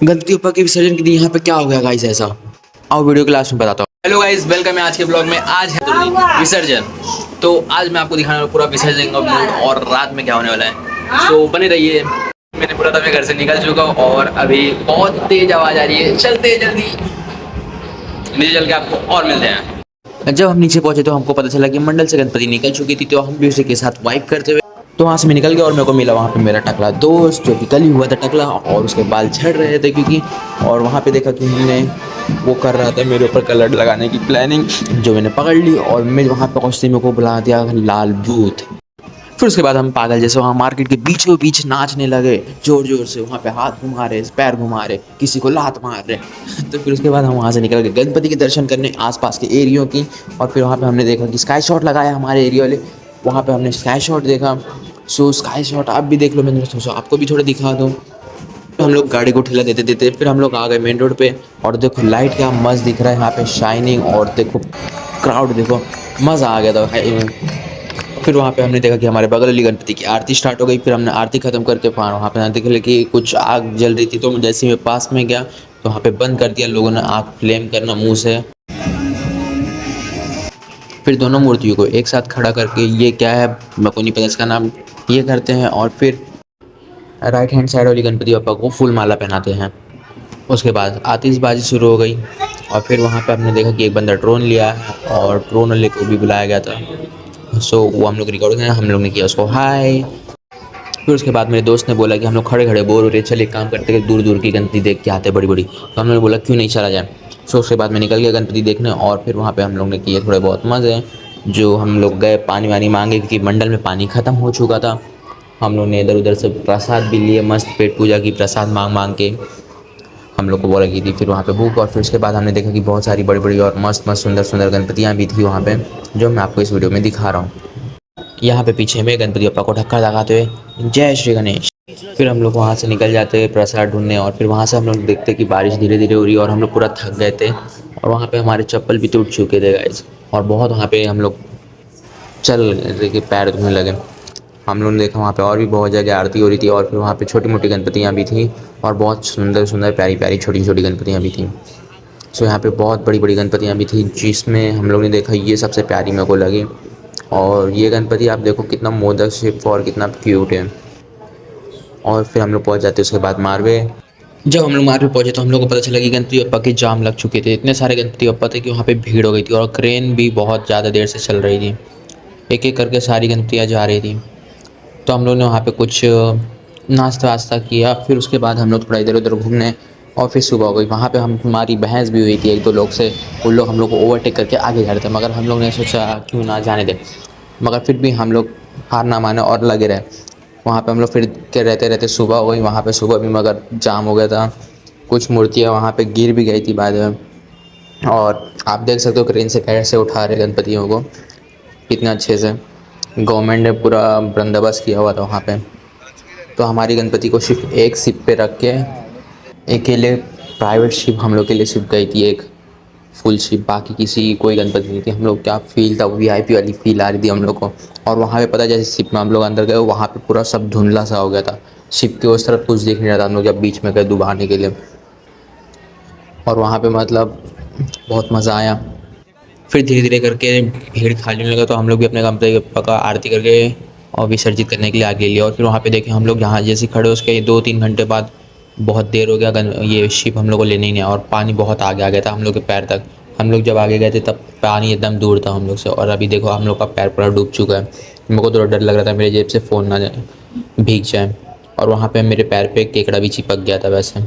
गणपति बप्पा के विसर्जन के दिन यहाँ पे क्या हो गया गाइस ऐसा। आओ वीडियो के लास्ट में बताता हूँ। हेलो गाइस, वेलकम है आज के ब्लॉग में। आज है विसर्जन, तो आज मैं आपको दिखाने वाला पूरा विसर्जन का मूड और रात में क्या होने वाला है, तो बने रहिए। मैंने पूरा तब घर से निकल चुका हूँ और अभी बहुत तेज आवाज आ रही है। चलते जल्दी नीचे चल के आपको और मिलते हैं। जब हम नीचे पहुंचे तो हमको पता चला कि मंडल से गणपति निकल चुकी थी, तो हम भी उसी के साथ वाइप करते हुए तो वहाँ से मैं निकल गया और मेरे को मिला वहाँ पे मेरा टकला दोस्त, जो कि कल ही हुआ था टकला, और उसके बाल झड़ रहे थे क्योंकि, और वहाँ पे देखा कि हमने वो कर रहा था मेरे ऊपर कलर लगाने की प्लानिंग, जो मैंने पकड़ ली और मैं वहाँ पे पहुँचते मेरे को बुला दिया लाल भूत। फिर उसके बाद हम पागल जैसे वहाँ मार्केट के बीचों बीच नाचने लगे जोर जोर से, वहाँ पे हाथ घुमा रहे, पैर घुमा रहे, किसी को लात मार रहे। तो फिर उसके बाद हम वहाँ से निकल गए गणपति के दर्शन करने आसपास के एरियो की, और फिर वहाँ पे हमने देखा कि स्काई शॉट लगाया हमारे एरिया वाले, वहाँ पे हमने स्काई शॉट देखा। सो स्काई शॉट आप भी देख लो, मैंने सोचा आपको भी थोड़ा दिखा दूँ। हम लोग गाड़ी को ठेला देते देते फिर हम लोग आ गए मेन रोड पे, और देखो लाइट क्या मस्त दिख रहा है यहाँ पे शाइनिंग, और देखो क्राउड देखो, मज़ा आ गया था। फिर वहाँ पे हमने देखा कि हमारे बगल वाली गणपति की आरती स्टार्ट हो गई। फिर हमने आरती ख़त्म करके वहाँ पे देख कि कुछ आग जल रही थी, तो जैसे ही मैं पास में गया तो वहाँ पे बंद कर दिया लोगों ने आग फ्लेम करना मुँह से। फिर दोनों मूर्तियों को एक साथ खड़ा करके, ये क्या है मेरे को नहीं पता इसका नाम, ये करते हैं, और फिर राइट हैंड साइड वाली गणपति बप्पा को फूल माला पहनाते हैं। उसके बाद आतिशबाजी शुरू हो गई, और फिर वहाँ पे हमने देखा कि एक बंदा ड्रोन लिया है और ड्रोन वाले को भी बुलाया गया था। सो वो हम लोग रिकॉर्डिंग है, हम लोग ने किया उसको हाय। फिर उसके बाद मेरे दोस्त ने बोला कि हम लोग खड़े खड़े बोर हो रहे, चल एक काम करते हैं दूर दूर की गणपति देख के आते बड़ी बड़ी। तो हमने बोला क्यों नहीं चला जाए। सो उसके बाद मैं निकल गया गणपति देखने, और फिर वहाँ पे हम लोग ने किए थोड़े बहुत मज़े। जो हम लोग गए पानी वानी मांगे क्योंकि मंडल में पानी ख़त्म हो चुका था। हम लोग ने इधर उधर से प्रसाद भी लिए, मस्त पेट पूजा की प्रसाद मांग मांग के हम लोग को वो लगी थी। फिर वहाँ पे भूख, और फिर उसके बाद हमने देखा कि बहुत सारी बड़ी बड़ी और मस्त मस्त सुंदर सुंदर गणपतियाँ भी थी वहाँ पे, जो मैं आपको इस वीडियो में दिखा रहा हूँ। यहाँ पे पीछे में गणपति बप्पा को ढक्कन लगाते हुए जय श्री गणेश। फिर हम लोग वहाँ से निकल जाते प्रसाद ढूंढने, और फिर वहाँ से हम लोग देखते कि बारिश धीरे धीरे हो रही है और हम लोग पूरा थक गए थे, और वहाँ पे हमारे चप्पल भी टूट चुके थे गाइस, और बहुत वहाँ पे हम लोग चल रहे कि पैर धोने लगे। हम लोगों ने देखा वहाँ पे और भी बहुत जगह आरती हो रही थी, और फिर वहाँ पे छोटी मोटी गणपतियाँ भी थी, और बहुत सुंदर सुंदर प्यारी प्यारी छोटी छोटी गणपतियाँ भी थी। सो यहाँ पे बहुत बड़ी बड़ी गणपतियाँ भी थी, जिसमें हम लोग ने देखा ये सबसे प्यारी मेरे को लगी। और ये गणपति आप देखो कितना मोदक शेप और कितना क्यूट है। और फिर हम लोग पहुँच जाते उसके बाद मारवे। जब हम लोग मारवे पहुँचे तो हम लोग को पता चला कि गणपति बप्पा के जाम लग चुके थे, इतने सारे गणपति बप्पा थे कि वहाँ पे भीड़ हो गई थी, और क्रेन भी बहुत ज़्यादा देर से चल रही थी, एक एक करके सारी गणपतियाँ जा रही थी। तो हम लोग ने वहाँ पे कुछ नाश्ता वास्ता किया। फिर उसके बाद हम लोग थोड़ा इधर उधर घूमने, और फिर सुबह हो गई। वहाँ पे हमारी बहस भी हुई थी एक दो लोग से, उन लोग हम लोग को ओवरटेक करके आगे जा रहे थे, मगर हम लोग ने सोचा क्यों ना जाने दें, मगर फिर भी हम लोग हार ना माने और लगे रहे। वहाँ पे हम लोग फिर के रहते रहते सुबह हो गई। वहाँ पे सुबह भी मगर जाम हो गया था, कुछ मूर्तियाँ वहाँ पे गिर भी गई थी बाद में। और आप देख सकते हो क्रेन से कैसे उठा रहे गणपतियों को, कितना अच्छे से गवर्नमेंट ने पूरा बंदोबस्त किया हुआ था वहाँ पे। तो हमारी गणपति को सिर्फ एक शिप पे रख के, अकेले प्राइवेट शिप हम लोग के लिए शिप गई थी, एक फुल शिप, बाकी किसी की कोई गणपति नहीं थी। हम लोग क्या फील था, वीआईपी वाली फील आ रही थी हम लोग को। और वहाँ पे पता है जैसे शिप में हम लोग अंदर गए, वहाँ पे पूरा सब धुंधला सा हो गया था, शिप के उस तरफ कुछ दिख नहीं रहा था। हम लोग जब बीच में गए डुबाने के लिए, और वहाँ पे मतलब बहुत मज़ा आया। फिर धीरे धीरे करके भीड़ खाली होने लगा, तो हम लोग भी अपने गणपति बप्पा का आरती करके और विसर्जित करने के लिए आगे लिया। और फिर वहाँ पे देखे हम लोग यहाँ जैसे खड़े उसके 2-3 घंटे बाद बहुत देर हो गया, ये शिप हम लोग को लेने ही नहीं आया, और पानी बहुत आगे आ गया था हम लोग के पैर तक। हम लोग जब आगे गए थे तब पानी एकदम दूर था हम लोग से, और अभी देखो हम लोग का पैर पूरा डूब चुका है। मेरे को तो डर लग रहा था मेरे जेब से फ़ोन ना भीग जाए, और वहाँ पे मेरे पैर पे केकड़ा भी चिपक गया था वैसे।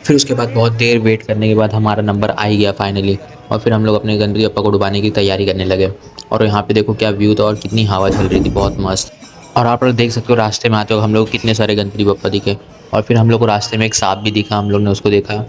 फिर उसके बाद बहुत देर वेट करने के बाद हमारा नंबर आ ही गया फाइनली, और फिर हम लोग अपने गणपति बप्पा को डुबाने की तैयारी करने लगे। और यहाँ पे देखो क्या व्यू था और कितनी हवा चल रही थी, बहुत मस्त। और आप लोग देख सकते हो रास्ते में आते हो हम लोग कितने सारे गणपति बप्पा दिखे, और फिर हम लोग को रास्ते में एक सांप भी दिखा, हम लोग ने उसको देखा।